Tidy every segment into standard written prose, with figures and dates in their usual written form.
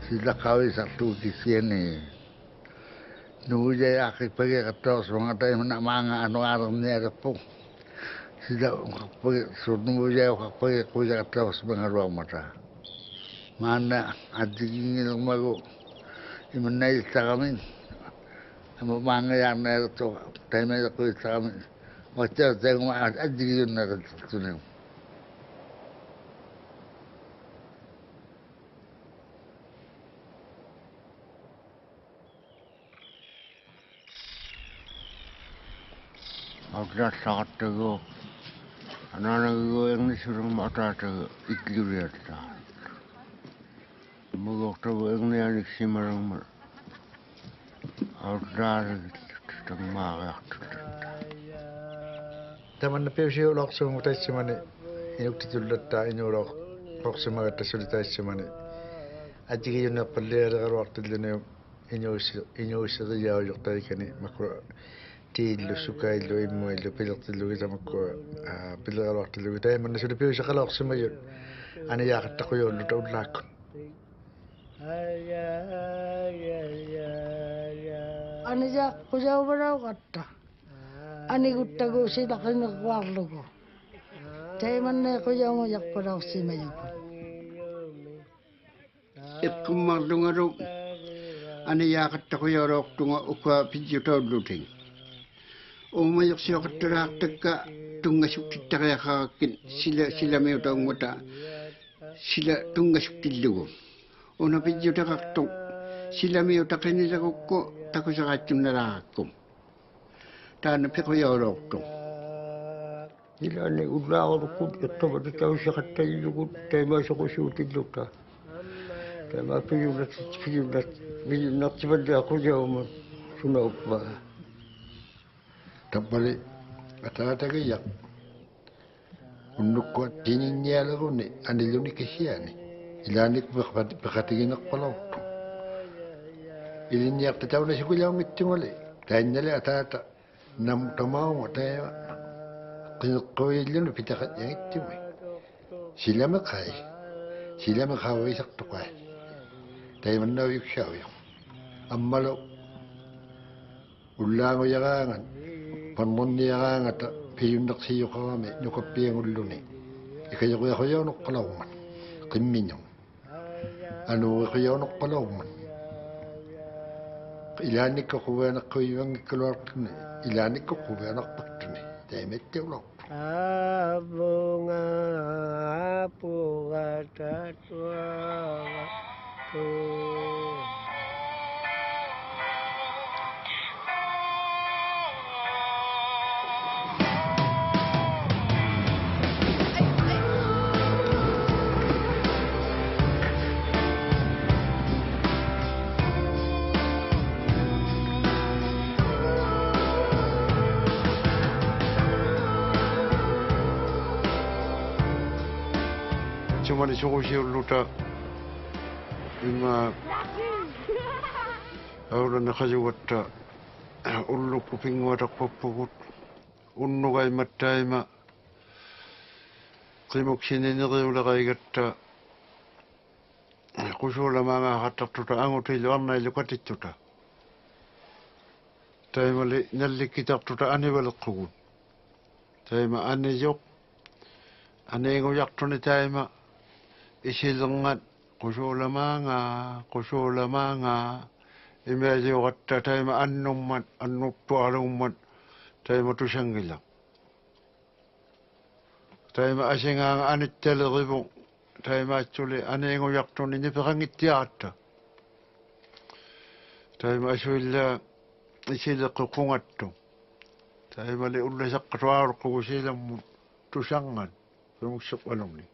sila kawin satu di sini. Nunggu jaya akhir pergi ke terus mengatai nak manga anu aram ni ada pun. Sila pergi nunggu jaya pergi ke terus mengaruh mata. Mana adik ini malu imenai sakamin. Amo manga yang ni tu, time ni aku sakamin. Macam tengok adik ini nak tunen. Aku saat tu, anak-anak yang ni suruh mata tu ikliat dah. Mungkin tu yang ni anak si marang, aku dah tengah tu. Taman na piyusiyo lok sa mga tayo simani. Inuk titulat ta inurok. Rok sa mga tayo tayo simani. At yung na palera ka rok tilo na inyo sa tayo yung tayo kani. Makro tilo sukay lo imo ilo pilak tilo kita makro pilak ka rok tilo kita. Man na sila piyusiyo ka lok sa mga yun. Ano yakat ako yun luto lakon. Ano siya kusaw ba raw kata? Ani guttago sila kanya kwarlo ko. Tay man na ko yung yak pa raw si mayo ko. Kumang dungaro ani yakat ako yorok tunga ukwa pidyo tawluting. Umayok siya katarak tagka tunga sukti kaya kakin sila may utang mata sila tunga sukti lugo. Una pidyo takaktung sila may utakin nila ko tako sa kachong narakom. Tanah peko yorok tu. Ila ni ulah orang kut itu pada tahu siapa tahu juga tema sok syuting luka. Tema piyunat cepat dia aku jauh mah sunau apa. Tapi kata-kata kaya, untuk kuat tingginya lagu ni, anda luni kesian ni. Ilanik berkategori nak palau tu. Ini yang terjauh nasi kuliah itu malay. Tanya le kata-kata. Nam tamau mata kau ilmu pitakat yang itu me. Sila makai sak tukai. Tapi mana yuk syawih. Ammalu ulang uyangan, panmun uyangan ata piyundak siyo kami nyukapi yang ulu ni. Ikaya kaya nuk palauman, kiminyong. Anu kaya nuk palauman. Ilanik ko kuwa nak kuyang keluar ni. Ilanik ko kuwa nak patni. Dahil tiaw lang. Bunga bunga tatwa tu. Cuma di solusi luta ima orang nak kajuwata ulu kuping warak papukut unu kay matay ma kimok sinini ula kay gata kusula mga hatak tuta angot ilo anna ilo katit tuta tay mali nalikitak tuta ani balakukut tay ma ani yok ani ngoyak tuni tay ma isilungat kusula manga imedi watta taima annummat annuptu alummat taima tusanggila taima asingang anittel ribu taima achuli anengo yaktuni nipangittiatta taima asuilla isila kukungattu taima li ulla saqqatwaarqu usilam tusangan pumuksuk alumni.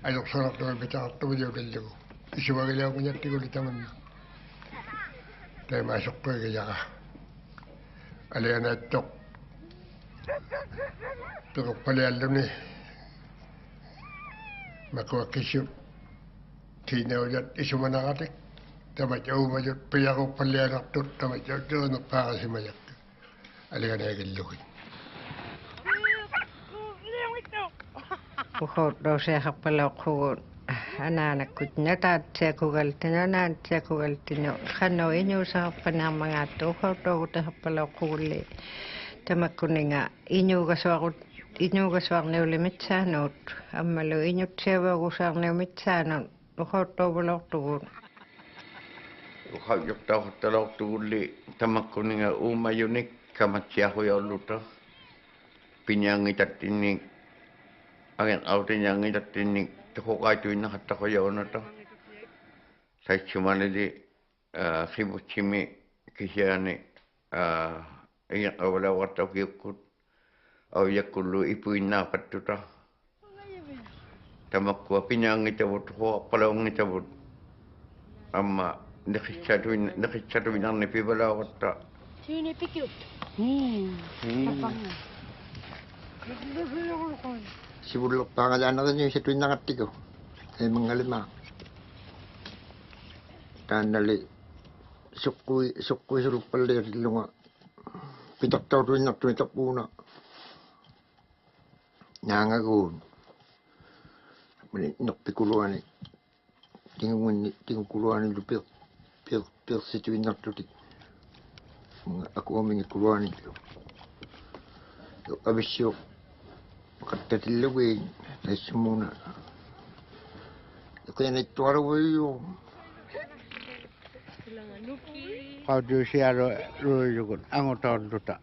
Ayok sarap naman kita at tumayo dito. Isuwagil ako niya tigol taman. Tayo masok po kaya ka. Alayan na ito. Pero pala alam ni. Makuha kisyo. Tinaw yan isumanakatik. Tamat yaw mayot. Paya ko pala anak to. Tamat yaw doon nagpaka si mayak. Alayan na yung lukin. Uhodo sehappalauqhugun anaanakkut nataatseakugaltino naatseakugaltino qanno iñuusaappanarmangaattu uhodogu tahappalauqhugulli tamakkuninga iñuugasuarniulimitsaanut ammalu iñutsiavagusaarniumitsaanut uhoddoovulortugun uhayyuqtauqtalortugulli tamakkuninga uumayunik kamatsiahuyorluta pinyaangitattinnik Angin autin yang ini ini terhubung itu ini hatta kaya orang tu. Saya cuma ni sibuk cimi kisah ni yang awal waktu aku yakulu ibu ina patu tu. Tamak ku pinyang itu buat pelong itu buat. Amma nak catu yang ni pibala waktu. Sini pikir. Sibulok pangalan natin yung sa tuwing nakati ko. Ay mga lima. Tanali. Sukui suluk palir lunga. Pitak tau tuwing nak tuwing tapuna. Nangagun. Nak pikuluan ni. Tingong kuluan ni lupil. Pil sa tuwing nak tuwing. Ako aming kuluan ni. Abis yung Makatatilawi, nasa muna. Kaya naituarawi yung. Kau tu siapa rujukun, anggota anggota,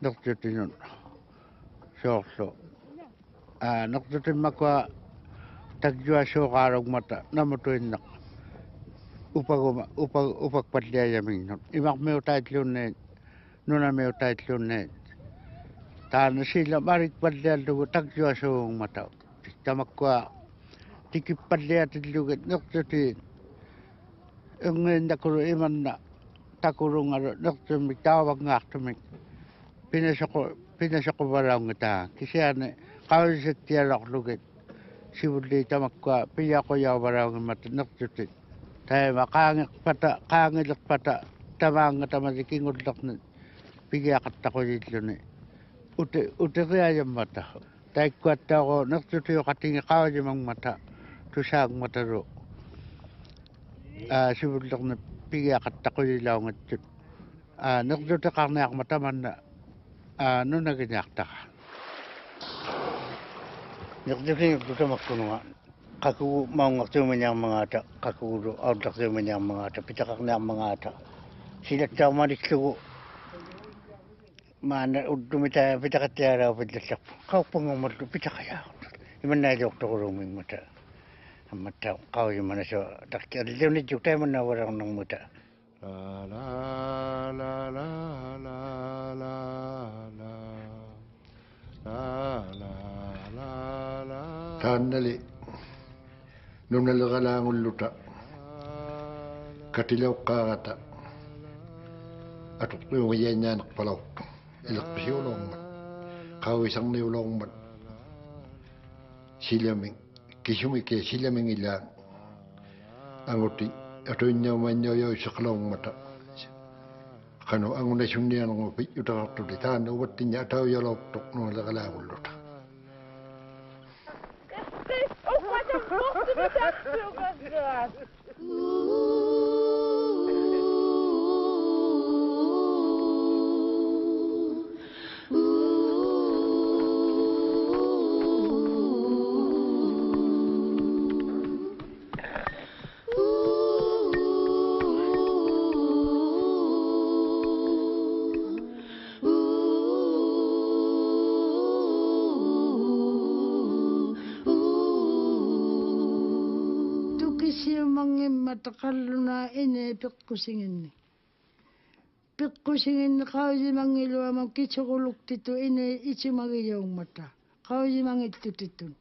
dokter tinun, sok. Dokter makwa tagjua sokarong mata, namun tu enak. Upak padliya yamin. Imak meu taitlun net, nuna meu taitlun net. Tanah sila marik padlian tu tagjua soong mata. Tamakwa tikip padlian tu juga dokter tin. Engen takuru iman na takurung aro dokter mitawag ngak tumik. Pinasako barang kita. Kisian kau setia lok luget. Sibuli tamakwa piyako yaw barang mata dokter tin. Tay makangik pata tamang tamasiking udlok na piyakat ako dito ni. Ute kaya mata. Tai kuata ko naktutuyo katingi kau jemang mata. Tusang mata ro. Sibulok na piyakat ako dilaw ngatut. Naktutuyo karnak mata man na nuna ginyakta ka. Naktutuyo makununga. Kaku mau ngaktu menyang mengata. Kaku ro audak tu menyang mengata. Pitakak na mengata. Sila tahu di situ. Mana udah minta pita ketiara pita siap kau pengomor tu pita kaya mana doktor ruming mata kau mana so tak kira dia ni juta mana orang nang mata la la la la la la la la la tanali nunal galang luta katilaw kagata atuk yung yan nakpalaw ilak pisiulong man kau isang niulong man silaming kisumike silaming ilang anguti ato inyo man yoyo saklong mata kano ang nasyunnian ng upi utakakto di tanda uwat niya ataw yalok tok nung lagalagulot Takaluna ini pikkusingin. Pikkusingin kauji mangilu amang kichokuluk titu ini ichi magiyong mata. Kauji mangitu titu.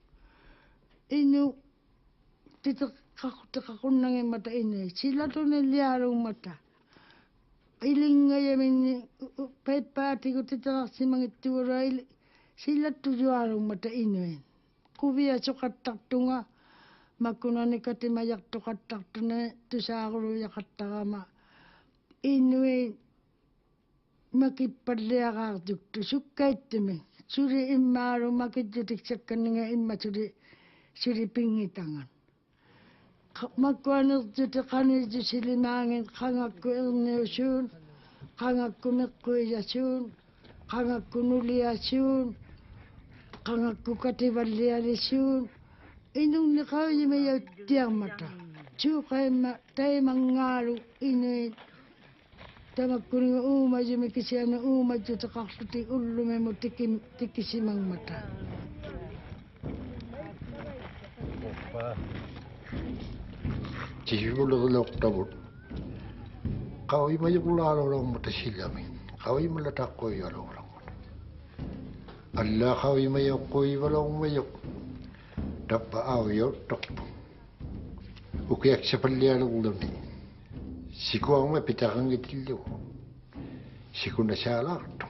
Inu titu kakunangin mata ini. Sila tu niliarong mata. Iling ngayamin pepati ko titu si mangitu rai. Sila tu juarong mata ini. Kubiya sukat taktunga. Makunani kati mayak tukatak tune tusaguru yakatagama inui makipadliakak tu sukaitime suri immaru makijutik sakkaninga imma suri sili pingitangan. Makkuanertuta qanitu silimaangin qangakku erniusuun, qangakku meqquilasuun, qangakku nuliasuun, qangakku kativallialisuun. Inungni qaujima yauttiarmata. Suuqaimma taimangaalu inuit. Tamakkuninga uumajimi kisiana uumajjuta qarluti ullumemu tikisimangmata. Tisibululoktabut. Kawi mayukulalo mata silami. Kawi malatakkoy alo mata. Allah kawi mayukkoy walang mayuk. Dappa awiyo tokpo. Ukiyak sa palyalong dami. Siku ang mapitakang itilyo. Siku na siya lakto.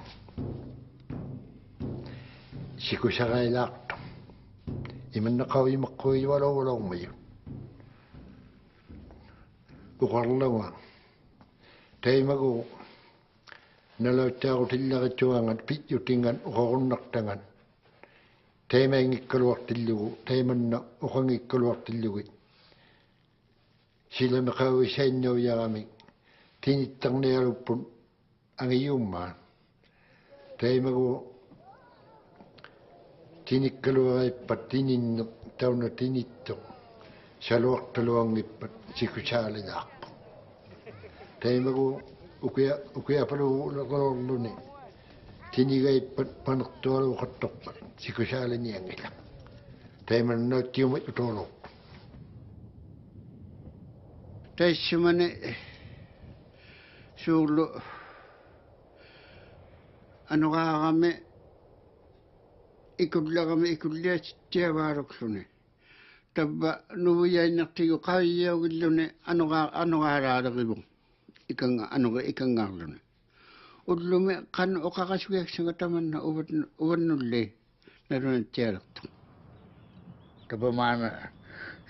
Siku siya kay lakto. Iman na kawi makoy walang mayuk. Ukarlawa. Tayo mago. Nalawta ko tilakatuangan. Pityutingan. Ukarunaktangan. Tayo may ngikkalwak tilyo. Tayo man na ukang ngikkalwak tilyo. Sila makawi sa inyo yung tinitang nayarupon ang iyong man. Tayo mago tinikkalway pat tininok taw na tinitok sa luwak taluang ipat sikusali ako. Tayo mago ukaya palo lakalolo ni tinigay pat panuktualo katok pat sikusali niyang ilang. Tayo man na tiyo may utolok. Taissimane suulu anuqaaqami ikullaqami tabba nuvuyainartigu qaviyaugillune anuqaaraaleqivu ikangaarlune ullumi qan uqaqasugiaksanga tamanna uvannulli narunatialertu Tabba maana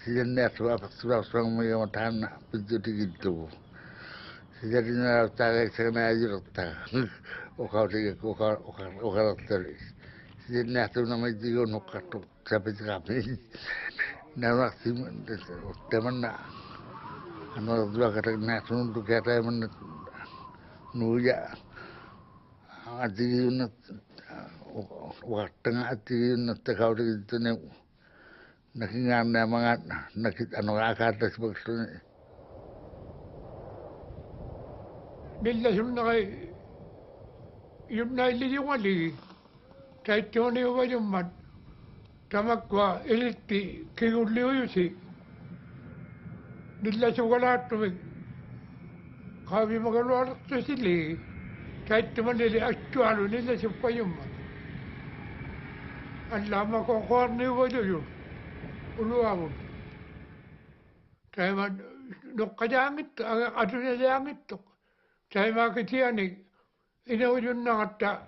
Siyan netwa paswang mga matana pagduti gitu. Siyan na tagay sa na ayurta. Ukaw tiga ukaw tali. Siyan netwa na may diyo no kato sabi kami. Na maksim teman na ano dua kata netwa untuk kata man nuya. Ati yun waktu ati yun takaw tiga ne nakingan na mga nakakata sa pagsunod. Nila yung naililiwali, kahit yun yung wayuman, tamakwa iliti, kinguliw yusi. Nila sugalat tumig, kami magaluarak sa sili, kahit naman nila aktualo nila sa payuman. Ang lama ko kuha niyo yun. Uluawon. Kaya man, nukajangit, ato na jangit to. Kaya makitiyanig, inawin na kata.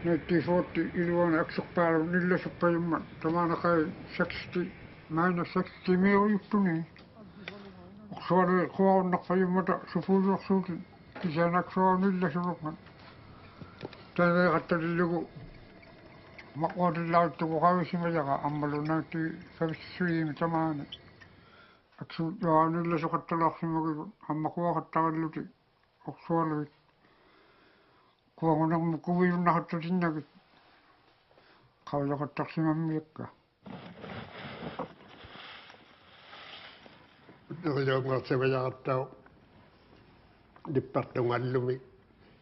1940 iluwan aksukparo nila sa payuman. Tamana kay 60, minus 60 meo yukto ni. Akswari kuwaw na payumata, supulo aksutin. Kisa naksuwaw nila sa rukman. Kaya may kataligo. Makodilautu ko kami si Mayaga, ang malunang ti sabisuyin tamana. At suyawan nila sa katalak si Magigod, ang makuha kataluti, o suwalit. Kuha ko nang mukuwi yung nakatasin na git. Kawala katak si Mamiyak ka. Nakayong nga si Mayaga tao, dipat ng alumi,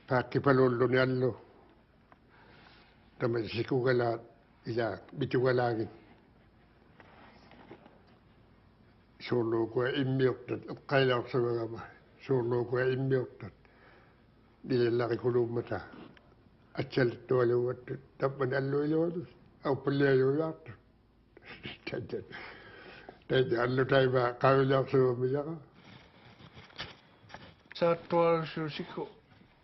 pakipalolo ni allo. Tamad sikugalat, iya, bitugalagin. Solo ko imyoktat, kailang sa mga ba, solo ko imyoktat. Nilalaki kulumata. At salit to alawat, tapan alo-ilo, au palayo yato. Tayo, ano tayo ba, kailang sa mga ka? Sa tuwa siku.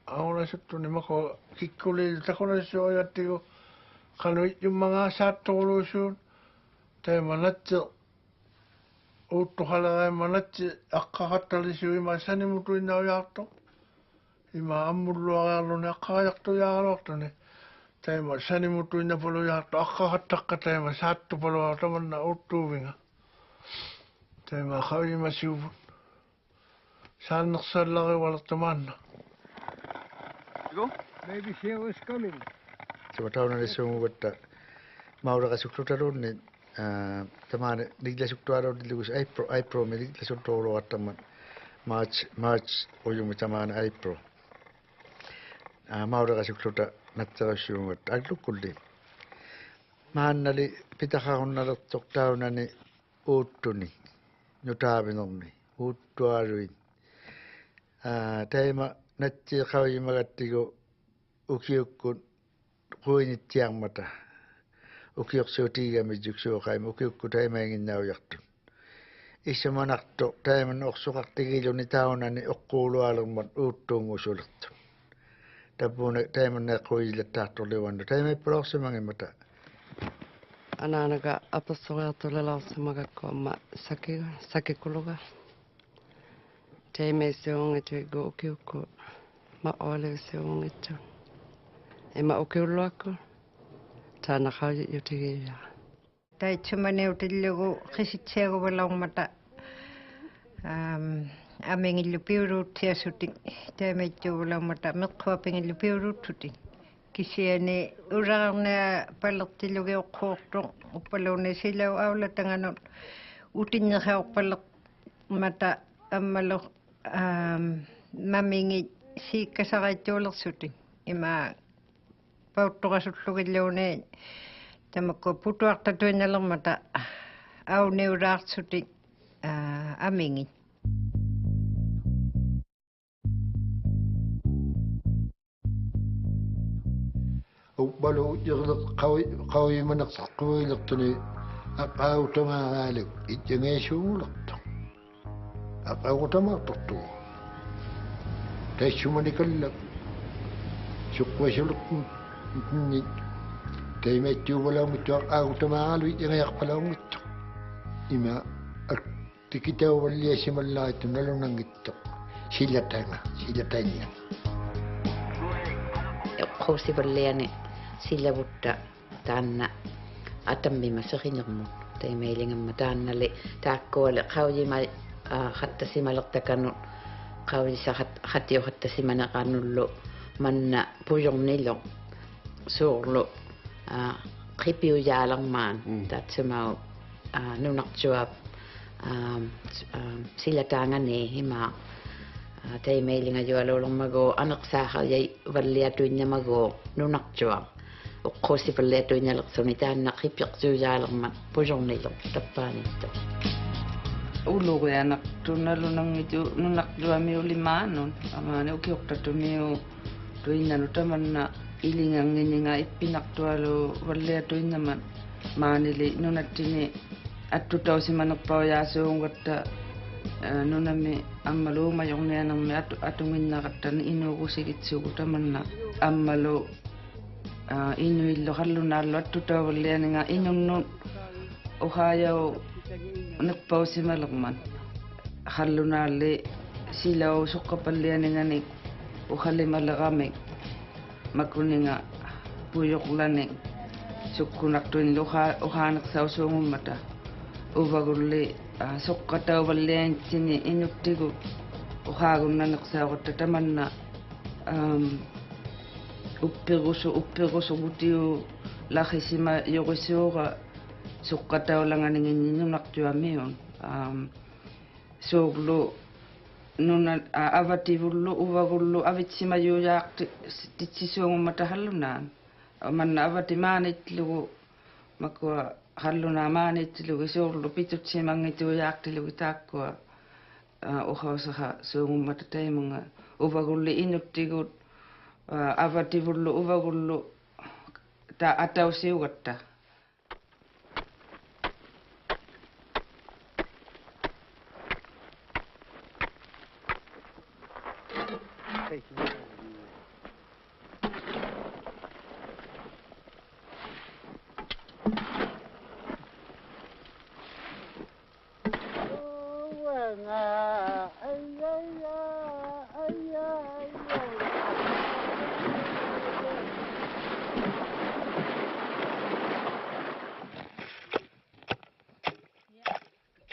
Ako na sa tunay mako, kikulil, tako na siya ayatigo, kanuit yung mga satolo siya, tayo manatyo, uto halangay manatyo, akakatali siya, imasani mo tuwin na yato, imaamulo ang alo na akayak to yaro, Tema sani mutu ina polo ya taka hataka tema satu polo taman na utu winga. Tema khawi masiubu. Sanak salare wala taman. Go. Maybe she was coming. Coba tahu nanti semua betta. Mau dah kasih keluar ni. Taman ni dia kasih keluar di lugus April me dia kasih keluar taman. March oyung taman April. Mau dah kasih keluar natsara semua. Agak kulli. Mahan nali pita kahun nala tok tahu nani utu ni. Nyuta binong ni. Utu aruin. Tema natsi khawi magatigo ukiukun kuini tiang mata. Ukiuk sotiga mijuk sokai ukiuk tema ingin nau yaktun. Isa manakto tema noksukak tigilo ni taunani okulu alumman utungu sulaktun. Tapuna tema na kuila tahto lewanda. Tema ipoloksa mangi mata. Ananaga apasoga tolelausa magako ma sakikuluga. Tema seong itu go ukiuku ma ole seong itu. Ema ukiulu aku. Tana kau yutigi ya. Tai chumane utillugu qisitseegu balawmata. Amengillu piurut tiasutik. Taimaitu balawmata meqquapengillu piurut tutik. Kisiane urarne palertillugi uqquortu uppalune silau aulatanganut utinnerauppalaq mata ammalu mamingi siikkasaraittuulersutik ima pauttoqasullugillune tamakko putuartatuinnalermata auniuraarsutik amingi Balu jerlek kawi manak sakui lektuni apa utama alik itjenge sulakto apa utama tuttu teshuma nikallak sukwa suluk ni taimetu wala mitu utama alu itjenge yakpala mitu ima tikita wali simalla tunalo nangitto silatanga Khosi berliane sila butta tanna atammi masakhinermu taimailingamma taannale taakkuale qawjima khattasimalaqtakanu qawjisa khatio khattasimana qannullu manna pujornilo suurlu qipiu jaalangmaan tatsimau nunaqtuap sila taangane hima taimailinga jualolongmago anaqsaaqa yai valliatuinnamago nunaqtuaq uqqussi valliatuinnaleqsuni taanna qipiqsuujaalerma pujornilo tappaanitto uluqianaq tunnalunangitu nunaqtuami ulimaanun amaane ukiuqtatumiu tuinnanu tamanna ilingangininga ippinaqtualu valliatuinnaman maanili nunattini attutausimanerpauyaasuungatta nunami ammalu mayongneanammi atunginnaqattan inuugusigitsugu tamanna ammalu inuillu hallunaallu attutauvallianinga inunnun uhayau neppausimalerman hallunaalli silau suqqapallianinganik uhallimalerami makuninga puyoqlanik sukkunaqtuinlu uhaanaqsausuungummata uvagulli suqqatauvallianitsini inuttigu uhaagunnaneqsaagotta tamanna uppirusugutiu lahisima yorisuuga suqqataulanganinginnunaqtuamiun suuglu nuna avativullu uvagullu avitsimayuyaaqti titsisuungummata hallunaan manna avatimaanitlugu makua halluna maanitlugu suurlu pitutsimanngituuyaaqtilugu taakkua uhausaha suungummata taimunga uvagulli inuttigut avativullu uvagullu ta atausiugatta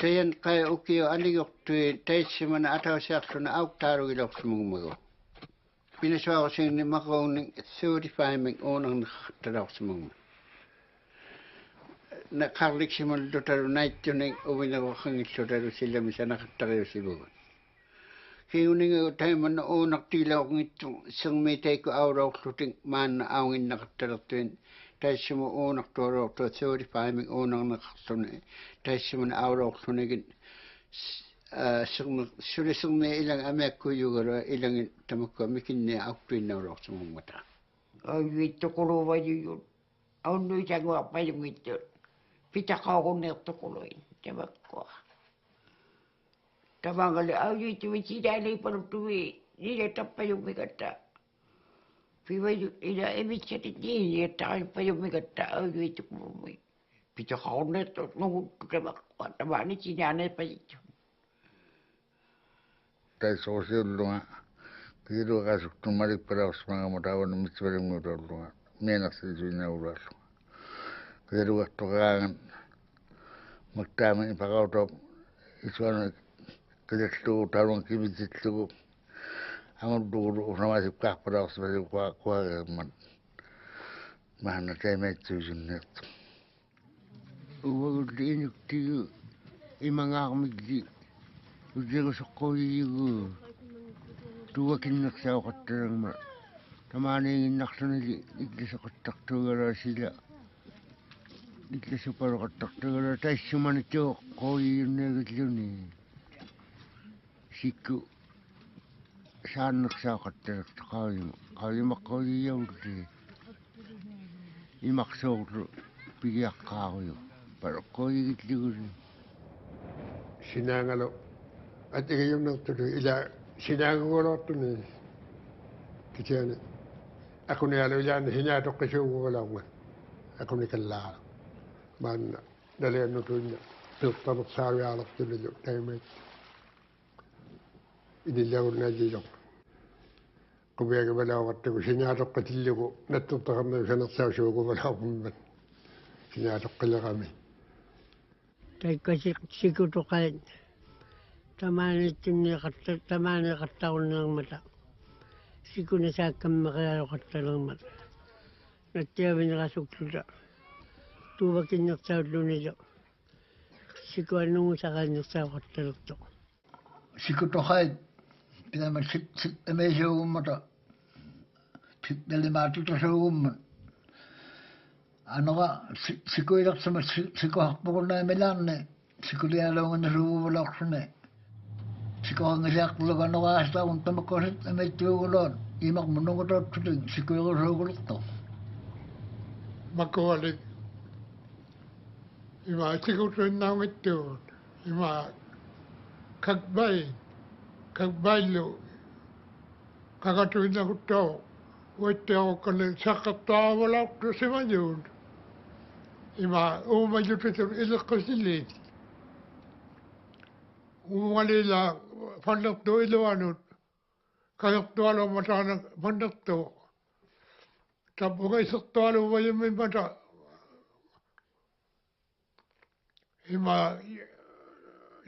Tayan kaya ukio aligoktu taitsimana atausiaksuna auktaarugiloksumungumago. Pinasuakosin ni makaon 35 meg onang nakatalaksumung. Nakarliksimon dotaru naituning uwinakokangitsotaru sila misa nakatakayo sibugon. Kiyuning taiman na onak tila akong ito sang may tayo ko awraw kluting man na awangin nakatalatuin. Tayo mo onak toro to 35 meg onang nakatalatuin. Tayo na awraw klunigin. Sulisang may ilang amek ko yung ilang tamako mikin niya aktuin na awraw sa mga mata. Ay, ito ko ruwa yun. Ang nui siya nga pa yung ito. Pita ka ako nito ko rin. Diba ko? Tamangali, ay, ito yung sinalay pa ng tuwi. Nilatap pa yung migata. Piwa yung ina-emit siya din. Nilatap pa yung migata. Ay, ito ko rin. Pita ka ako nito. Nung diba ko? Tamani sinanay pa ito. Tayo sosial lunga. Kiro kasuk tumalik para usmanga motawan mitwaring motor lunga. Menak sa junya ulas. Kiro waktu kangan magtama ipakaw isuan kejetu tarung kibijitu. Ang dulu nama si kah para usmanga kuah man. Mana tayo may junya. Uwag din yung tiyo. Imanga kamigdi. Ujigo sa koyigo. Tuwa kinaksaw katarang ma. Tamani yung naksanali. Ikli sa kataktugara sila. Ikli sa paro kataktugara. Tayo sumanito. Koyi yung negatlo ni. Siku. Saan naksaw katarang sa kawi mo. Kawi makoyi yaw di. Imaksaw ro. Piyak kawi. Pero koyi ikli rin. Sinangalo. At yung nagtuloy. Sinangalo ko lang ito ni. Kasi ako niyalo yan. Hinatok kasi ko lang man. Ako ni kalala. Man, dalihan ito niya. Tapos sabi alak ito niyo. Tayo may. Inilaw na dito. Kumaga ba lang ako. Sinatok kasi ko. Natutakam na siya nagsasaw ko. Wala akong man. Sinatok kala kami. Tayo kasi sikuto kain. Tamani kataon ng mata. Siku na sa kami makayaro kataon ng mata. Nagtiyabi na kasuksuda. Tuwakin na sa ulo nito. Siku anong sa kanya sa kataon ito. Siku to kahit pinaman may sa mata. Dalimatu to sa ano ka, siku ilak sa siku hakpukul na milan ne. Siku liyalaw nga nasuwalak sa ne. Siko ang siyak lugan no kasta kung tamakosit na may tuyulon. Imak munong ko tutuling. Siko yung sugulok to. Magkawalik. Ima siko tuwin na ang ito. Ima kagbay. Kagbaylo. Kakatuwin na ko to. Wait ako kanin. Sakata wala ko si Mayun. Ima umayun ito ilak ko silit. Umalila. Pandak to iluanut. Kayak to alam mata na pandak to. Tapos kay sakto alam mo yung may mata. Ima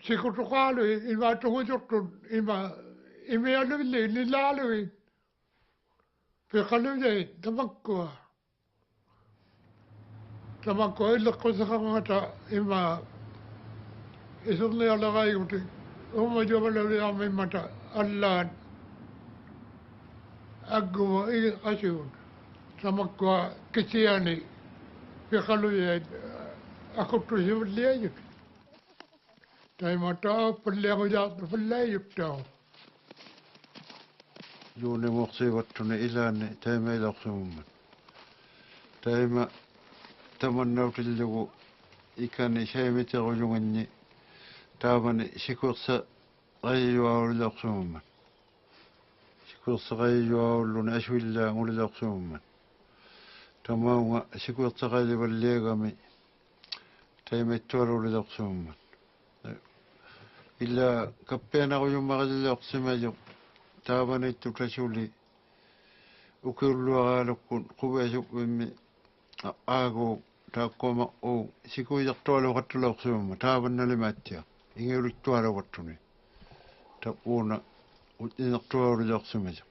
sikuto kalo ima tungutun ima ano nilalo Pero niya tamagko. Tamagko ilak ko sa kamata ima isang nalagay ko tin. Umadyo ba lang may mata, alaan, aguma, asyun, sa magkwa, kisiyani, pikaluyan, ako to siya liayot. Tayo mata, pala ako yata, palayot daw. Yun mo kasi wato na ilan, tayo may laksuman. Tayo taman na utiligo, ikan siya may takulungan niya. Taman sikursa qayyuwa ulaqsuman. Sikursa qayyuwa uluna ashwilla ulaqsuman. Tamawa sikursa qayyuwa legami. Taymettor ulaqsuman. Illa kappena ko yung makalaqsumayo. Taman ito kasuli. Ukullu agalukun kubasuk bimi ago takoma o sikuyaqtolo qatlaqsuman. Taman nalimatya. Ingelut tuara wattuni. Tapuna utnaqtuaru jaqsumaja.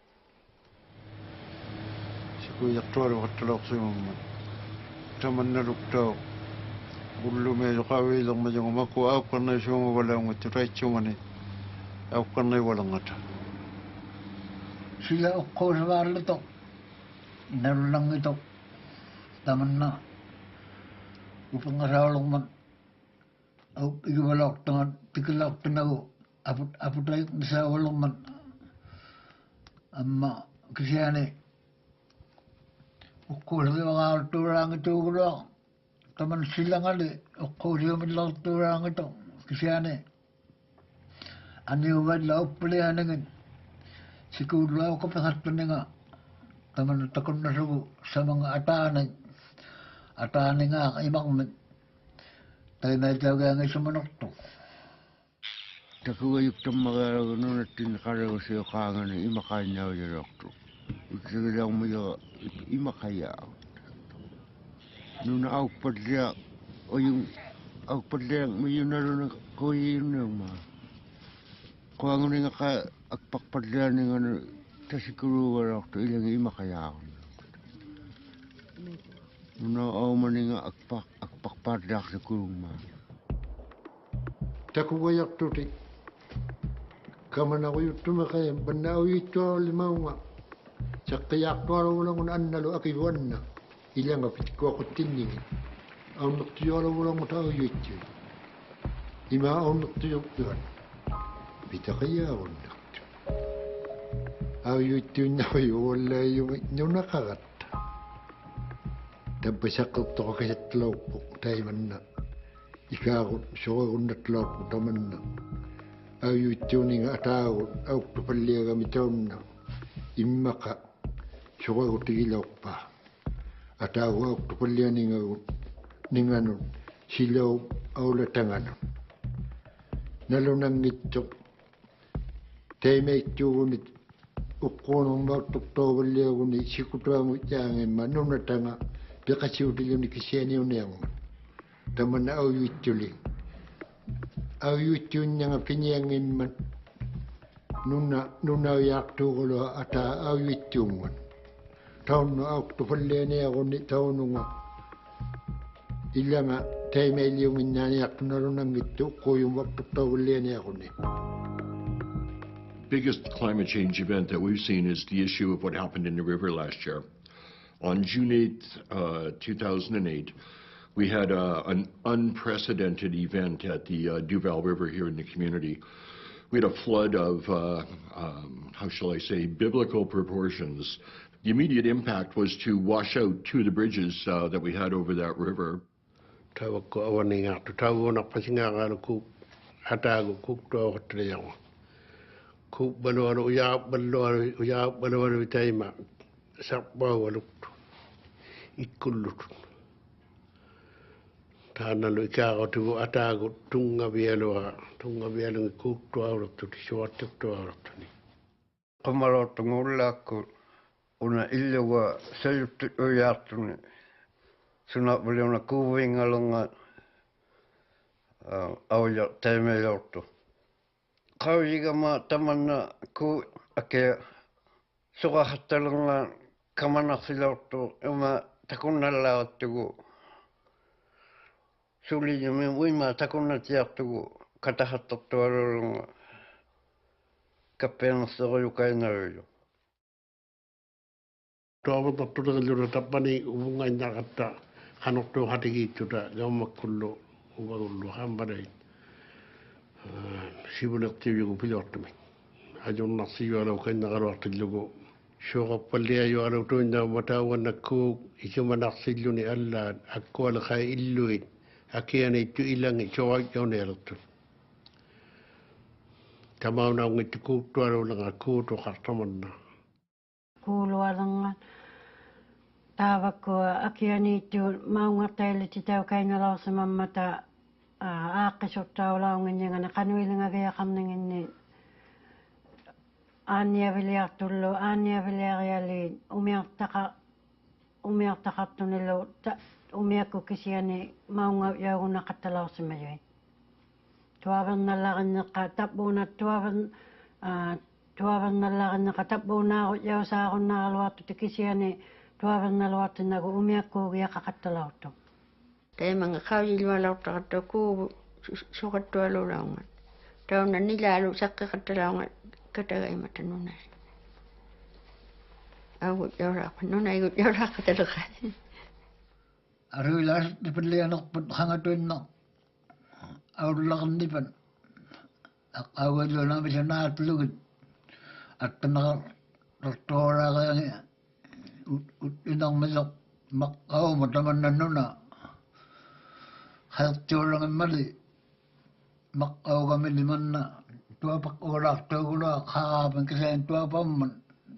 Siku yaqtuaru wattalaqsumma. Tamanna luktau. Bullu me yuqawi laqmaja maku aqanna shuma wala mutraichumani. Aqanna wala ngata. Sila uqqoosavaarlutoq inalullanngitoq tamanna upangasaulungman au igivaloqtangan tikilaqtinagu aputayuk nisaawalungman amma kisiani uqqoosavaqaaltuuraangituuguluaq taman silangali uqqoosivamillartuuraangitoq kisiani aniuvalla uppalianingin Sikulau ko pengattuninga taman takunna sugu samanga ataaninga imangmen taimai taugaangai sumanotto takuga yuktammaga nunatin qaragu siqaangani imaqaannaujiraqtu iksigilaummiga imaqayaa nuna auppadlia oyung auppadlia miyunaruna koyinuma qoanguninga akpakpadlianinga tasikuruwaraqtu ilangi imaqayaaqun nuna aumaninga akpakpadliaqsikurumma Takugayaqtuti kamanaquyuttumaqayam pannauyittuarlimaunga saqqiyaqtuaruulangun annalu akivuanna ilanga pitkuaquttinningi aunneqtiyuaruulangu tauyittu ima aunneqtiyuqtuan pitaqiyaagunna auyittuinnayu wallaayungi nunaqagatta tappasaqertoqakasatlauppu taimanna ikaagut soqagunnatlauppu tamanna auyittuuninga ataagut auktupalliagami taunna immaqa soqagutigilauppa ataagu auktupallianingagut ninganun silau aulatanganun nalunangittuq taimeittuugunit uqqunummaartuqtuuvalliaguni sikutuangut jaangemma nunatanga piqasiutiluni kisianiuniangma tamanna auyuittuli auyuittuunnanga piniangimman nunauyaartuugulu ata auyuittuungan taunnu auktupallianiaguni taununga illanga taimeiliunginnaaniartunalunangittu uqquyummartuqtuuvallianiaguni biggest climate change event that we've seen is the issue of what happened in the river last year. On June 8th, 2008, we had an unprecedented event at the Duval River here in the community. We had a flood of, how shall I say, biblical proportions. The immediate impact was to wash out two of the bridges that we had over that river. Ku baluaru itaima sapbawalut ikullut tanalu ikaagotu ataagut tunga bialu kuttuauruttu tisuartuktuaruttuni qamalortungullaakku una illuga saljuttu ujaartuni suna valiuna kuvingalunga auja taimeilortu Kaujigama tamanna ku ake suqahattalunga kamanarsilortu uma takunnallaarattugu sulijumi uima takunnatiartugu katahattortualulunga kappenerseruyukainaruju Tuavatartulagallura tappani uvungainaqatta qanortu hatigiittuta gammakkullu uvagullu hambarai sibunertiugu pilortumi ajonnarsiualau kannaqaluartillugu suuqappalliajualau tuinnaummatauannakku isumanarсиллуни аллаат аккуалеқай иллуит акианитту иланги соqaujjaunialertut tamaunaungittu kuuttualuulenga kuutuqartamanna kuulualangan taavakkua akianiittu maungartailiti taukaingalausimammata aaqqisuttaulaunginngana qanuilingagiaqarninginni aanniaviliartullu aanniaviliarialiin umiartaqartunillu umiakku kisiani maunga yaugunnaqattalaorsimajui tuavernalarinnaqqa tappuunat tuavernalarinnaqqa tappuunaaru jausaarunnaraluartu tikisiani tuavernaluartinnagu umiakkuugi yaqaqattalauttu. Taimanga qaujilualauttaqattu kuuvu suqattualulaungat. Tauna nilaalu saqqaqattalaungat katagaimata nunai. Agut jauraqqa nunai gut jauraqqa. Aruilas dipelianerput hangatuinna aullarnipan awaluna misanaatlugut attanaqar tortooraqaangi inarmisoq maqqauma tamannannuna haertuulangimmali maqqaugamili manna tuapaqquulaartuugulua qaaraapan kisaan tuapamman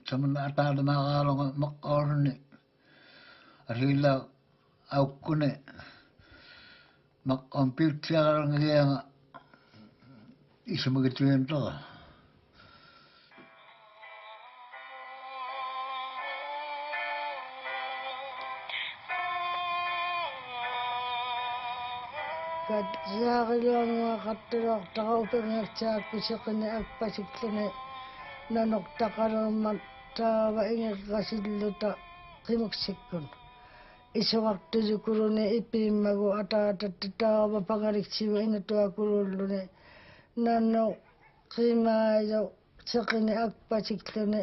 samanna ataalamaaqaalunga maqqaurunni arilla aukkune maqqam piutsiaqarangianga isumagituyantaqa kat saaqilunga qattulortaqaupangiartaakkuseqini appasikluni nanortaqalummat taava ingeqqasilluta qimuksikkun isuqartulukuluni ipiimmagu ataatatta taava pangaliksivu inatuakululluni nanno qimaayo seqini appasikluni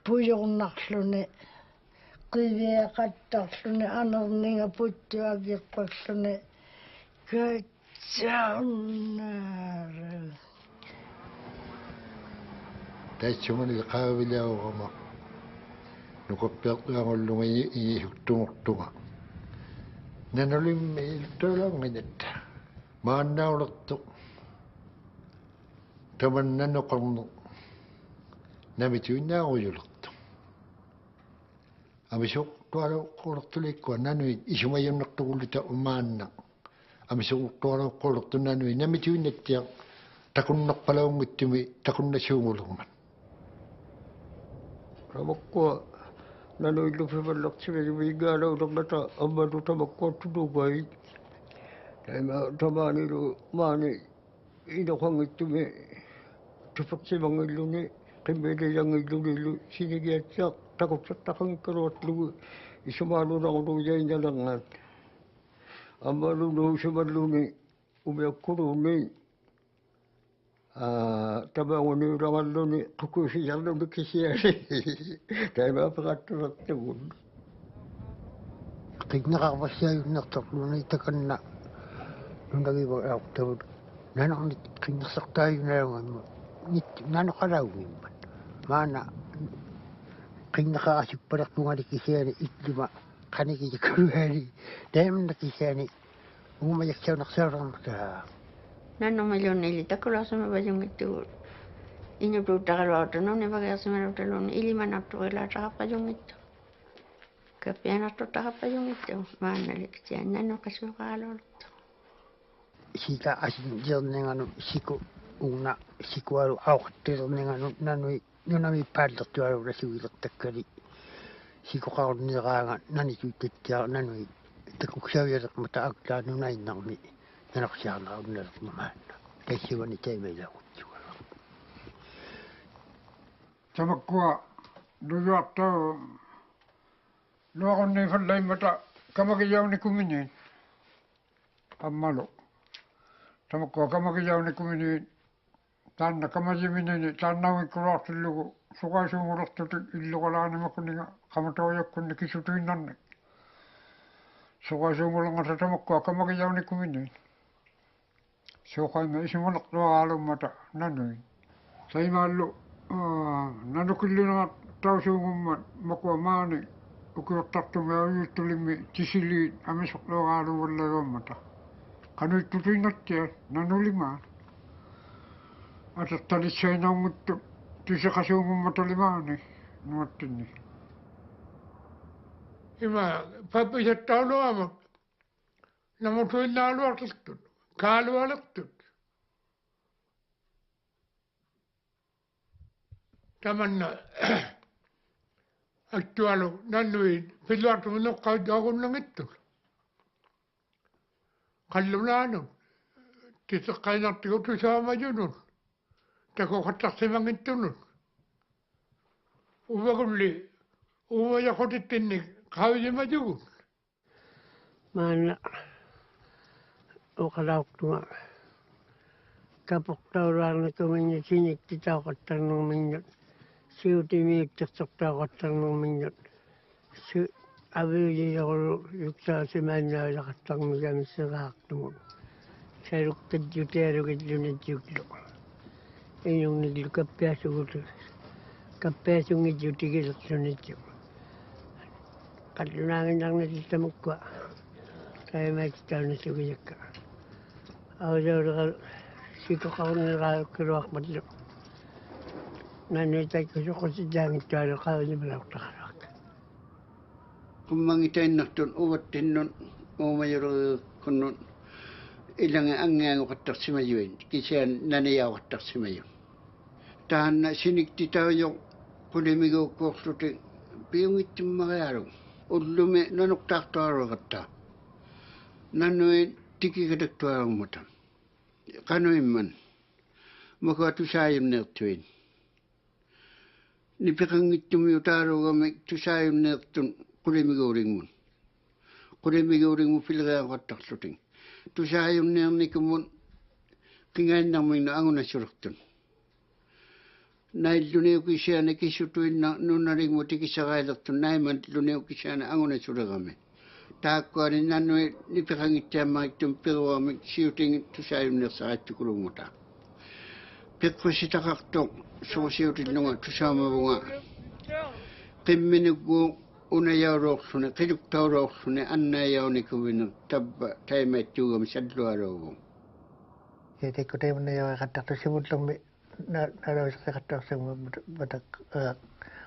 pujornarluni qiviaqattarluni anerninga puttuagiqqalluni katsaunnaara taitsumani qaaviliauqama nukoppiartuangullunga iihuktumortuga nanalimmi iltuulaunginat maannaulertu tamannanoqarnu namituinnaaruyulertu amisuq tualuqqortulikkua nanui isumayunnertugulluta umaanna amisuq tualuqqortu nanui namituinnattia takunnerpalaunguttumi takunnasuungulugman Tamakua nanu illufivallartivi viigaalaulerlata ammanu tamakkuattutuugai tamaanilu maani iloqangittumi tupersimangilluni qimmiiliangillunilu sinigiatsiaq takutsartaqangikkaluatlugu isumaalunaruluujainnalernaat ammanu nuusumalluuni umiakkuluuni tamangunniulangalluni qukuusiyarluni kisiani taimaapeqattulertugun qinneqarvassiayunnertorluni takanna nunagivaaqtavut nanarnit qinnersartaayunaalungamma nit nanoqalaugimmat maana qinneqaasippalertungali kisiani itlima qanikijakaluani taimanna kisiani uumajaksaunarsaarermata Nanomiljonili takulasuma vajungittu inutuuttaqaluautanuni vagiarsimalautaluni ilimanartuqilaataqappajungittu kappianartuttaqappajungittu maannaliksian nanoqasuuqaaluulertu sika asinjernenganu siku una sikualu auqattirnenganu nanui nunami paallertualuula sugilertakkali sikuqarunniqaanga nanituuttattiar nanui takuksauyalermata aktaa nunainnarmi nanaqsiarnarunnalermamaanna taissivani taimailaaqutsuga Tamakua nujuartau nuaqunni fallaimata kamakijauni kuminiin ammalu tamakua kamakijauni kuminiin taanna kamajiminini taannauikkuruartillugu suqaisuungulortuti illuqalaanimakkuninga qamatooyakkunni kisutuinnarni suqaisuungulangata tamakua kamakijauni kuminiin suqaima isumalertuaqaalummata nanui taimaallu nanukillinaqa tausuungummat makua maani ukiortartumi ayuuttulimmi tisiliit amisoqluaqaaluvallaguammata qanuittutuinnattia nanulimaan atertalissainaunguttu tiseqasuungummatalimaani nuattinni ima papisettaunuamak namutuinnaaluartut kaalualertut tamanna aktualu nannuin pilluartumunnoqqaujaagunnangittul qallunaanu Titakainartigo tusaamajunun. Tako kattaksimangintunun. Uvakulli uvajakotittinni kaujimajukun. Mana ukalauktua kapuktauraan kuminya sinik titaukattanung minyot. Siuti miiktastuktaukattanung minyot. Avili joulu yuksaa simannaa jakattang mikä missä raaktumun. Se rukkat juteerukit junet jutlu. Inung nitlu kappiasukut. Kappiasungit jutikisat junet ju. Katlunaangin nangnatilta mukkua. Kaimäkitauna sukijakka. Ausaudakal sikakaunnin raakkiruakmatlu. Nanneitaikko sukosit jaangittualu kaunimalautakara. Kummangitainnahtun uvattinnun uumajurukunnun ilange angeanguqattarsimajuin kisian naniyauqattarsimaju. Tahanna sinikti taujo kulimiguukkuorluti piungittimmarialu ullumi nanuqtaartuaruqatta. Nannuin tikikataktuarumuta. Qanuimman makua tusaayunneertuin. Nipiqangittumiu taarugamik tusaayunneertun kulimiguuringun. Kulimiguuringu pilreaqattarlutin. Tusaayunneernikumun kingainnerminnu angunasurqtun. Nailluniukisiana kisutuinna nunnaringmu tikissarailertun naiman luniukisiana angunasurerami. Taakkuani nannui nipiqangittiammarittum piruamik siuting tusaayunneersaraattukulumuta. Piqqusitaqartuq suusiutillunga tusaamavunga. Qimminukku unajauruorsune, qiluktauruorsune annaajaunikuminu tabba taimaittuugami sallualuugu. Teikko teimana jo kattartu sivullummi naroisaqattarsumu batak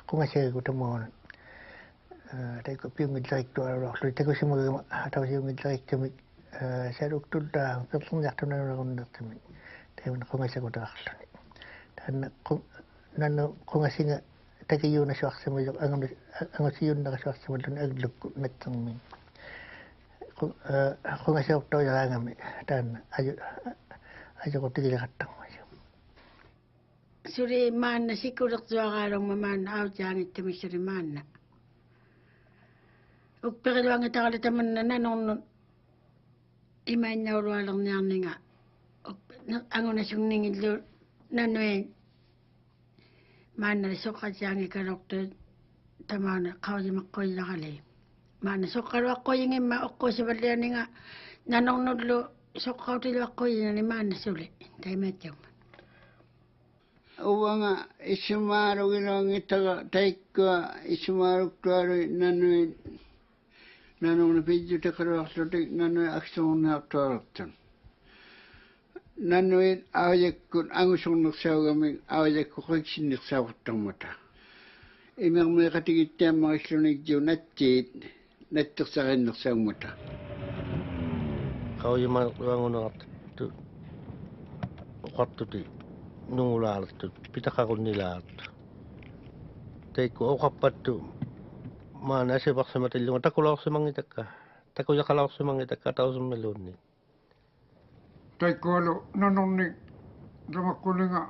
kungasirikutamuun. Teikko piungillariktuaruorlu teikko simugama hatausiungillarikkamik saruktultaa perlungartunarunertami teimana kungasirikutaarluni. Tanna nannu kungasinga takiyuna suarsimujok angusiyunnarasuarsimulun aglukku natsermin. Kungasiruktoiraangami taanna ajuqutigileqattarmaju. Suri maanna sikulertuaraalongma maanna autiaangittamisuri maanna. Ukperiluangitaqali tamanna nanornun imainnaulualerniarninga angunasungningillu nanuin maana soqatiangi kalortu tamaana qaujimaqqoillaqali maana soqqaluaqqoyingimma oqqusivallianinga nanornullu soqqautiluaqqoyinani maana suli taimaattiumma Uwanga isumaarugiloangitaga taikkua isumaaruktuaru nanuna pijjutaqaruarlutik nanui aksuunnaartuarartun. Nannuin awajakkun angusurnersaugami awajakku qiksinnersauqtarmata. Imermeeqatigittiammarillunikju nattiit nattersaqinnersaugmata. Qaujimaruangunerartu uqartuti nungulaalertu pitaqaqunnilaartu. Teikku uqappattu maana asiparsimatillunga takulaorsimangitakka takujaqalaorsimangitakka tausunnalunni. Taikkualu nanorni tamakkulinga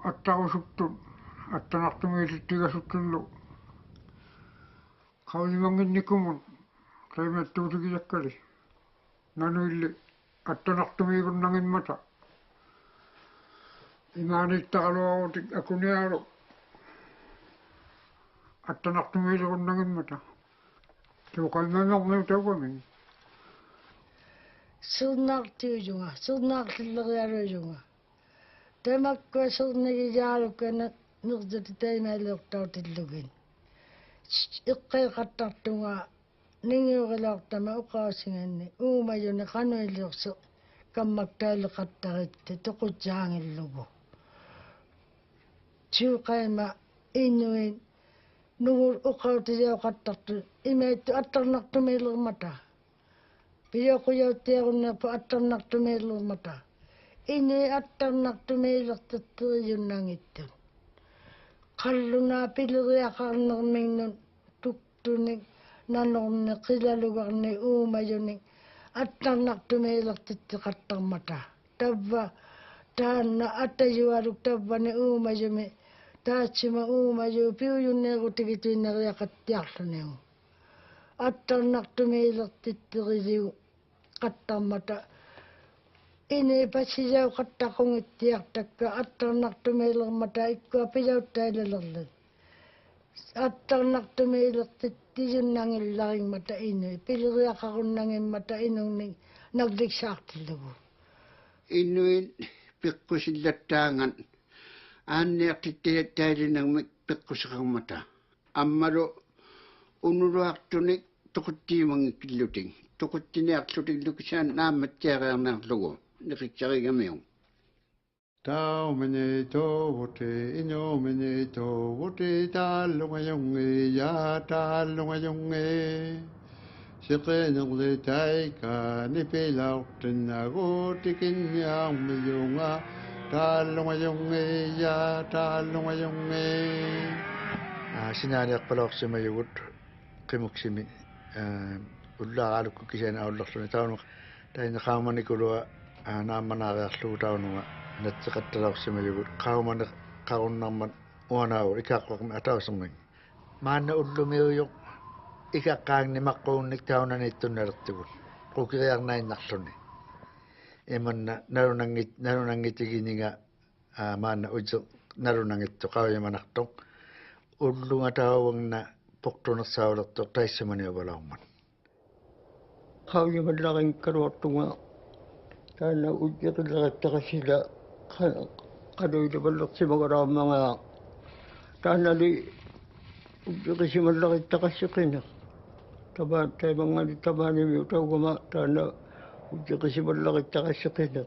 attarusuktun attanartumiilittigasuttullu qaulimanginnikumun taimattuutigijakkali nanuilli attanartumiigunnangimmata imaaniittaqaluarutik akuniaaru attanartumiiligunnangimmata tuuqalmamermiutaugamin Sunnartiujunga, sunnartillerialuujunga. Temakkua surnigijaalukkana nirtuti taimaaliortautillugin. Iqqeeqattartunga ningiuqilaortama uqaasinganni uumajuni qanuiliorsu kammaktaaluqattaritti tuqutsaangillugu. Tiuqaima innuin nungul uqautiliauqattartu imaittu attarnartumiilermata. Piyokujouttiarunnerpu attarnartumiilermata. Ini attarnartumiilertatteriunnangittun. Qallunaa pileriaqarnerminnun tuktunik nanorne qilalugarni uumajuni attarnartumiilertittiqattarmata. tabba taanna attajuaruk tabba ne uumajame taatsima uumaju piujunneeru tigituineriaqattiarluneu attarnartumiilertitterisiu qattammata ine passijau qattaqungittiartakka attarnartumiilermata ikkua pijauttailelerlet attarnartumiilertittijunnangillaringmata ine piliriaqarunnagimmata inunni nagliksaartillugu Inuin pikkusillattaangan aanniartittiattailinagmik pikkusiqarmata ammalo unuruartunik toquttiimangikilluting toquttiniarlutilluksaan naammattiariarnaarlugu niqitsarigamiu Taumene tovote inomene tovote tallungayunge ya tallungayunge siqenerle taika nipilaurtinnagotikin yaamiyunga tallungayunge ya tallungayunge sinaaniaqpaloqsimayugut qimuksimi ullaaqaalukku kisana aullerluni taunu taina qaamanikulua naammanaarearlugu taunuga natseqattalaqsimayugut qaumani qarunnarmat uanaagu ikaqqaqmi atauserming maanna ullumiuyoq ikaqqaangnimaqqуунник taunaniittunnalertugut qukiriarnainnarluni imanna narunangitigininga maanna uje narunangittu qauyamanartoq ullunga taawangna portunersaalertoq taissamaniuvalauman qauyamanlarinkaluartunga taana ujjaqilleqattaqasila qaluiluvallersimagaraamanga taanali ujjaqisimallaqittaqassiqina taimangani tamaanimiu taugama taana ujjaqisimallaqittaqassiqina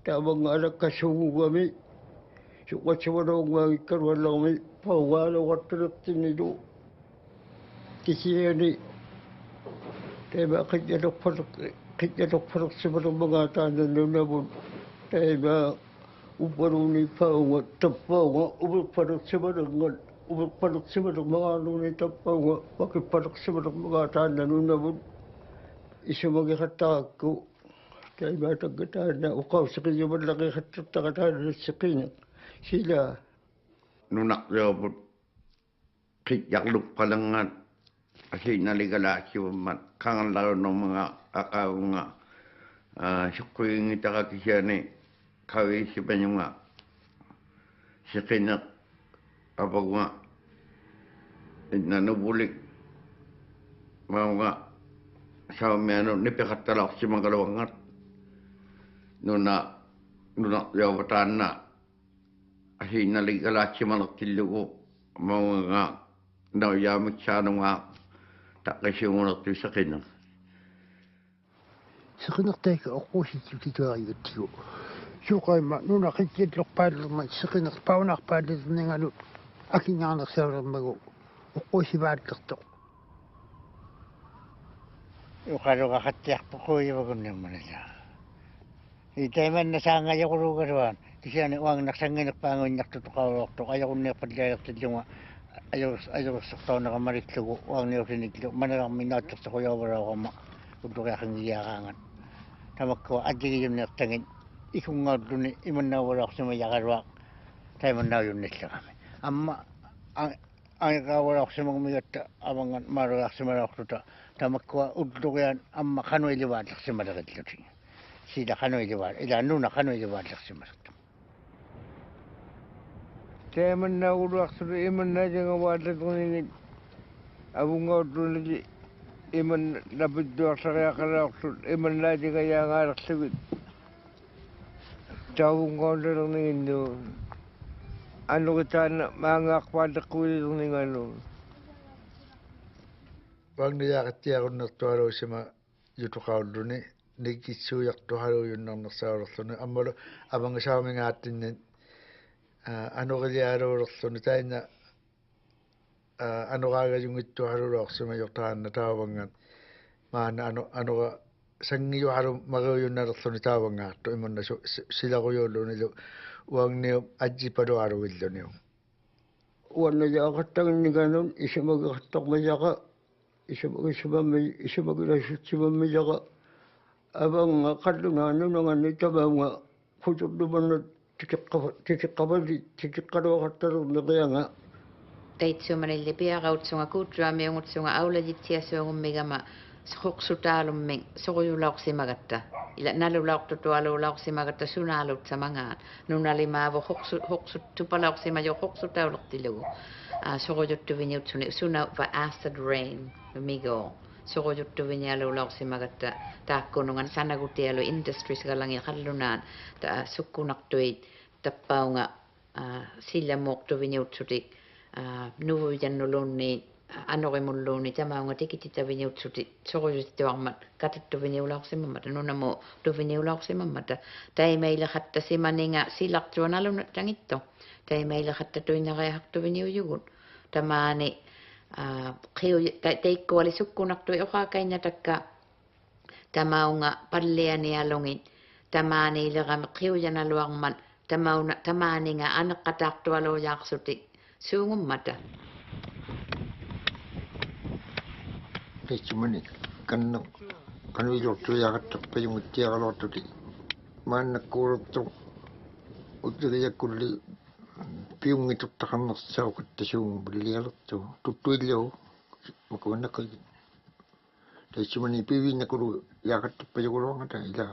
taamanga alakkassuugugami suqqatsimaluungaagikkaluallermi paugaaloqartulertinilu kisiani taima qijjalorpalersimalermagaa taanannunavun taima uppaluuni paunga tappaunga uvirpalersimalerngan uvirpalersimalermagaaluuni tappaunga pakippalersimalermagaa taannanunavun isumagiqattaqakku taima tagga taanna uqausiqiyumallaqiqattartaqa taananassiqina sila nunaqleoput qijjarluppalangat asiinaligalaasiummat qangallarunermaga aqaagunga suqquingitara kisiani qaviisipañunga siqineq apagunga innanupulik maunga saumianu nipiqattalaorsimagaluangat nunaqleoputaanna asiinaligalaasimalertillugu maunga nauyaamiksaanunga taqqisiungulertu siqineq siqinertaika oqquusittukituariuttigu suuqaima nunaqittiallorpaallerma siqineq paunarpaallerningalut akingaarnersaullermagu oqquusivaallertoq uqaluqaqattiarpoquuyivagunnermanala itaimanna saangajaqulugaluaan kisiani uangnarsanginerpaanguinnartutoqaulortoq ajaqunniarpallaalertillunga ajorsortoonaqamarillugu uangniusiniklu manelarminaatsertoquyauvalauqama ulluqiaqangiyaaqaangan tamakkua attigiyunniartagin ikungaulluni imannauvalauqsimayaqaluaq taimannaujunnillaaqami amma aiqauvalauqsimagmigatta avangan maaluiarsimalauqluta tamakkua ulluqian amma qanuilivaallersimaleriluti sila qanuilivaal ilaannuna qanuilivaallersimalertu taimannauuluartulu imannaajangawaallatuguningit avungaullunili iman lapittuarlariaqalaorlut imannaajangayaangaalerlugit taavungaullerninginnu annuqitaanna maangaaqpaalleqquililerningaannu wangniyaaqattiaqunnertualuusima yutuqaulluni nikissuuyartuhaluuyunnarnersaaullerluni ammalu avangasaumingaattinnin anuqiliaaluulerluni tainna anuqaagajungittuhaluuloqsima yortaanna taavangan maana anuqa sangiuhalu maruuyunnalerluni taavangaartu imanna silaquyuullunilu uangniu ajjipalualuilluniu uannajaaqattaginniganun isamagiqattaqmajaqa isamagilasutsimammijaqa abang kadungan nunangan ni tabang futur duman titik kado katarun na kaya nga. Taitsu manille piaraut sunga kutra meungut sunga aula jitsia suungum megama suksutaalum meng sukuyulauksi magatta. Ila nalulauqtu tualulauksi magatta sunalut samangaan. Nunali maavo hoksut tupalauksi majo hoksutauluktilugu. Sukujuttu viniut suna va acid rain migo. Sukujuttu vinialulauksi magatta taakkunungan sanagutialu industries galangi kallunaan ta sukkunaktuit tappaunga sillä muoktu viniut sutik nuvujanulunni anorimulluuni tamaunga tikititaviniutsuti sokujuttuarmat katatuviniulaorsimammata nunamo tuviniulaorsimammata taimeila hattasimaninga silartuanalunat tangitto taimeila hattatuinariahaqtuviniuyugut tamaani teikkuali sukkunartui oqaakainnatakka tamaunga pallianialungit tamaaniilerami qiujanaluarman tamaaninga aneqqataartualuujaarsuti suungummata Tecumani kan wijortu yaqattappa jungittiaqaluartuti maannakkuuruttu utiliyakulli piungituttaqarnersauqatta suungum pillialertu tuttuillu makuannakkai Tecumani pivinnakulu yaqattappa juguluangata ila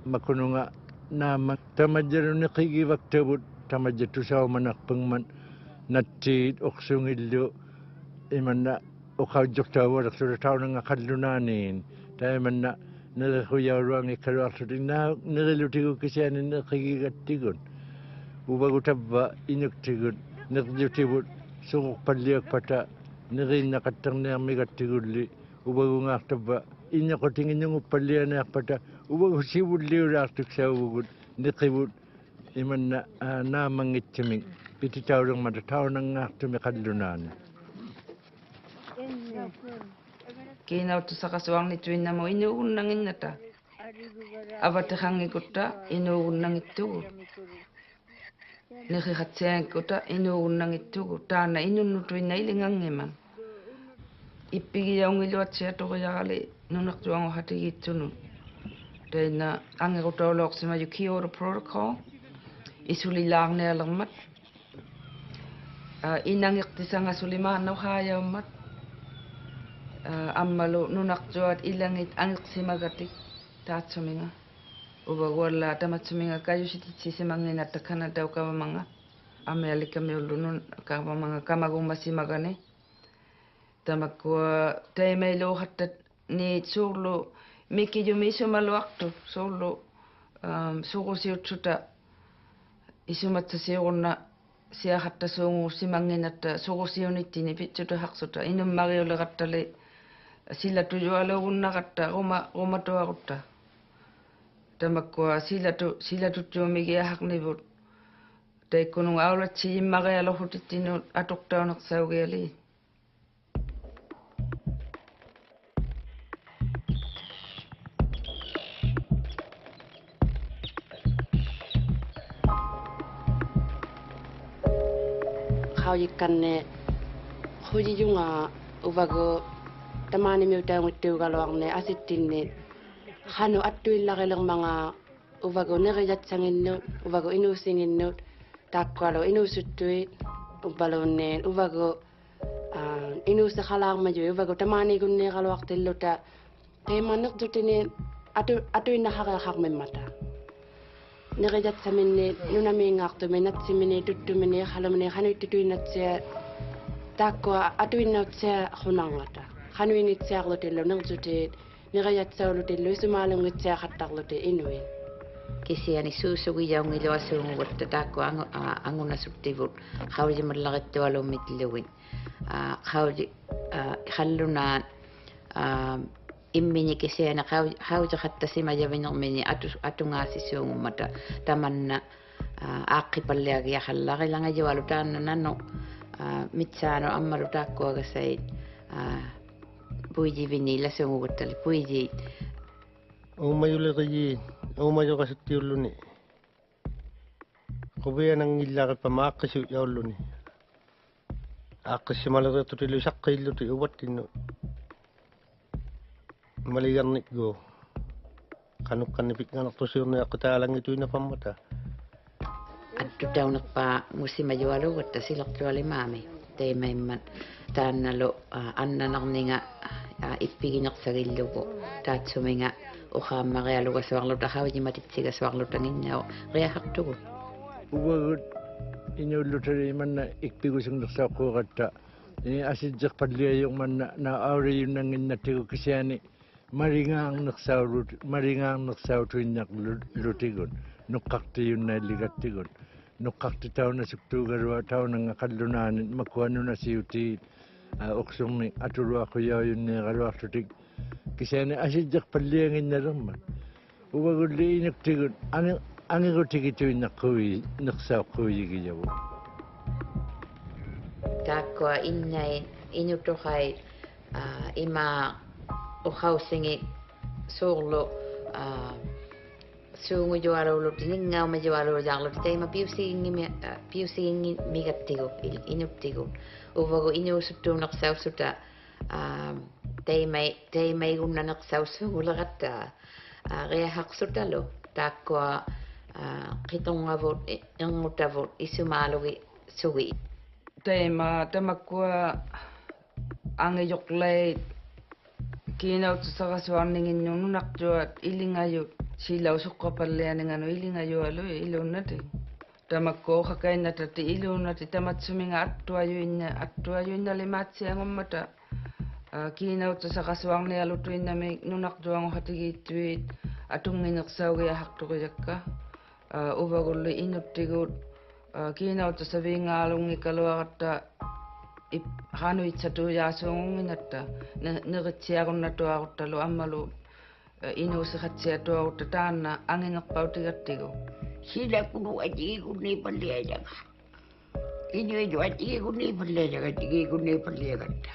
makununga nama tamajaruni qigi waktabut tamajatu saumanak pengman natti oksungillu imanna okhaujoktawa raksura taunanga kallunanin taimanna nalkhuyawruangi kaluarsutina nalutigu kisiani qigi gattigun ubagutabba inuktigun nirjutibut suuq palliak pata nirinna qattarniarmi gattigulli ubagungaartabba innaqutinginnungu pallianaarpata ubagusibulliulaartuk saugugut niqibut imanna naamangitsiming pititaulungmata taunangaartumi qallunaani kiinautu saqasuarni tuinnamo inuugunnanginnata avateqangikutta inuugunnangittugu niqiqatsiankutta inuugunnangittugu taana inunnutuinna ilingangima ippigiyaungiluatsia toquyaqali nunaqtuangu hatigitsunu taina angirutauluoqsimaju Kyoto Protocol isulilaarnialermat inangiqtisanga sulimaannau haajaummat ammalu nunaqtuat ilangit angiqsimagatik taatsuminga ubagualla tamatsuminga kayusititsisimanginata Canada ukavamanga amealikamiullunun kavamanga kamagumasimagani tamakua taimailu hatta ni suulu mikijumi isumaluaqtu suulu suqusiutsuta isumatsasiuqunna siaqatta suungu simanginata suqusiunittini pitsuta haqsuta inummariuleqattali silatujualugunnaqatta qumatuaqutta tamakua silatuttuumigiahaqnivut taikkununga aulatsi immarialohutittinu atuqtauneqsaugiali haujikanne hujijunga uvago tamani miutaungittuugaluarne asittinni hanu attuillaqilermanga uvago nerijatsanginnut uvago inuusinginnut taakkualu inuusuttuit ubbaluunneen uvago inuuseqalaarmaju uvago tamanigunneeqaluartilluta teimannertutini atuinnahareaqarmimmata nerijatsaminni nunamiingaartumi natsimini tuttumini qalumini qanuittituinatsia taakkua atuinnautsia qunarngata qanuinitsiarlutillu nertutiit nerijatsaulutillu isumaalungitsiaqattarluti inuin kisiani suusugijaungiluasuunguvatta taakku angunasuttivut qaujimallarittualummitluguin qauji qallunaan immini kisiani qaujiqattasimajavinermini atungaasisuungummata tamanna aaqqipalliagiaqallaqilangaju taanna nanno mitsaano ammalu taakkuagasait puijivini lasuunguvattali puiji umayuleqiji umayoqasuttiulluni qubianangillaqippa maaqqissu yaulluni aaqqissimalereertutilu saqqilluti uvattinnu maligarnik go kanukkan ipik nganak tusyurna aku talang itu ina pamata Attu taunakpa musimajualu watta silaqtuali maami teimaiman taannalo annanarninga ippigineqsagillugu taatsuminga uqaammaqialuga suarluta hawajimatitsiga suarlutanginnao riahaqtugu uwagut inullutari manna ikpigusungnersaaqquuqatta asijjeqpalliayuq manna na auriyunnanginnattigu kisiani maringaarnersautuinnaqlutigun nuqqartiyunnaalligattigun nuqqartitauna suktuugarua taunanga qallunaanit makuannuna siutii uqsurni atuluaqquyauyunneeqaluarlutik kisiani asijjeqpallianginnalerman uvagulli inuktigun angigutikituinnaqqui nersauqquuyigiyavu Takkua innai inutuqai ima uhausingi suurlu suungujualuulut ninngaumajualuujaarlut teima piusiingi migattigu inuttigu uvagu inuusuttuuneqsaussuta teimaigunnaneqsaussuuguleqatta riahaqsutalu takkua qitungavut ingutavut isumaalugi sugi teima tamakkua angijoqlai kiinautusaqasuarninginnuununaqtuat ilingayut silausuqqapallianinganu ilingajualu ilunnati tamakku uqaqainnatati iluunnati tamatsuminga attuayuinnalimatsiangummata kiinautusaqasuarnialutuinnami nunaqtuanguqatigiittuit atungineqsaugiahaqtuqijakka uvagullu inuttigut kiinautusaviingaalungikaluaqatta hanuitsatujaasuungunginnatta neritsiarunnatuaruttalu ammalu inuusiqatsiatuarutta taanna angineqpautigattigu sila kunu atigikunni palliajaga inuitu atigikunni palliajaga atigikunni palliagatta